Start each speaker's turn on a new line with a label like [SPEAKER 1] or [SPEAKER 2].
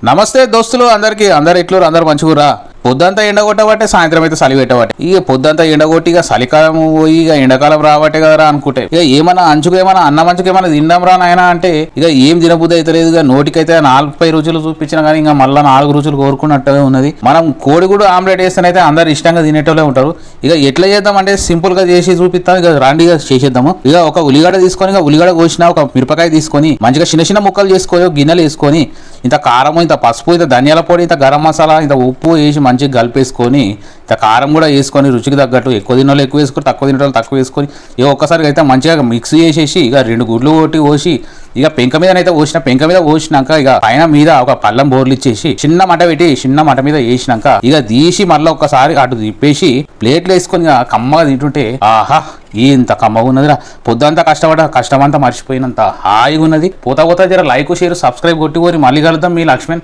[SPEAKER 1] నమస్తే దోస్తులు అందరికి అందరు ఎట్లు అందరు మంచిగురా పొద్దంతా ఎండగొట్టబట్టే సాయంత్రం అయితే చలి పెట్టబట్టే ఇక పొద్దంతా ఎండగొట్టి ఇక చలికాలం పోయి ఇక ఎండాకాలం రాబట్టే కదరా అనుకుంటే ఇక ఏమన్నా అంచుకు ఏమన్నా అన్న మంచుకు ఏమన్నా తిందాం రా నాయన అంటే ఇక ఏం తినబుద్ధి అయితే లేదు ఇక నోటికైతే 40 రుచులు చూపించిన కానీ ఇంకా మళ్ళీ 4 రుచులు కోరుకున్నట్టుగా ఉన్నది. మనం కోడిగుడు ఆమ్లెట్ వేస్తేనైతే అందరు ఇష్టంగా తినేటోళ్ళే ఉంటారు. ఇక ఎట్లా చేద్దాం అంటే సింపుల్ గా చేసి చూపిస్తాం. ఇక రాండి చేసేద్దాము. ఇక ఒక ఉల్లిగడ్డ తీసుకొని ఇక ఉల్లిగడ్డ కోసిన ఒక మిరపకాయ తీసుకొని మంచిగా చిన్న చిన్న ముక్కలు చేసుకొని గిన్నెలు వేసుకొని ఇంత కారము ఇంత పసుపు ఇంత ధనియాల పొడి ఇంత గరం మసాలా ఇంత ఉప్పు వేసి మంచిగా కలిపేసుకొని ఇంత కారం కూడా వేసుకొని రుచికి తగ్గట్టు ఎక్కువ తినోళ్ళు ఎక్కువ వేసుకొని తక్కువ తినోళ్ళు తక్కువ వేసుకొని ఇక ఒక్కసారి అయితే మంచిగా మిక్స్ చేసేసి ఇక 2 గుడ్లు కొట్టి పోసి ఇక పెంక మీదనైతే పోసిన పెంక మీద పోసినాక ఇక పైన మీద ఒక పళ్ళం బోర్లు ఇచ్చేసి చిన్న మంట పెట్టి చిన్న మంట మీద వేసినాక ఇక తీసి మళ్ళీ ఒక్కసారి అటు తిప్పేసి ప్లేట్లు వేసుకొని కమ్మగా తింటుంటే ఆహా ఇంత కమ్మగా ఉన్నదిరా. పొద్దంతా కష్టమంతా మర్చిపోయినంత హాయిగా ఉన్నది. పోతా జర లైక్ షేర్ సబ్స్క్రైబ్ కొట్టి మళ్ళీ కలుద్దాం. మీ లక్ష్మణ్.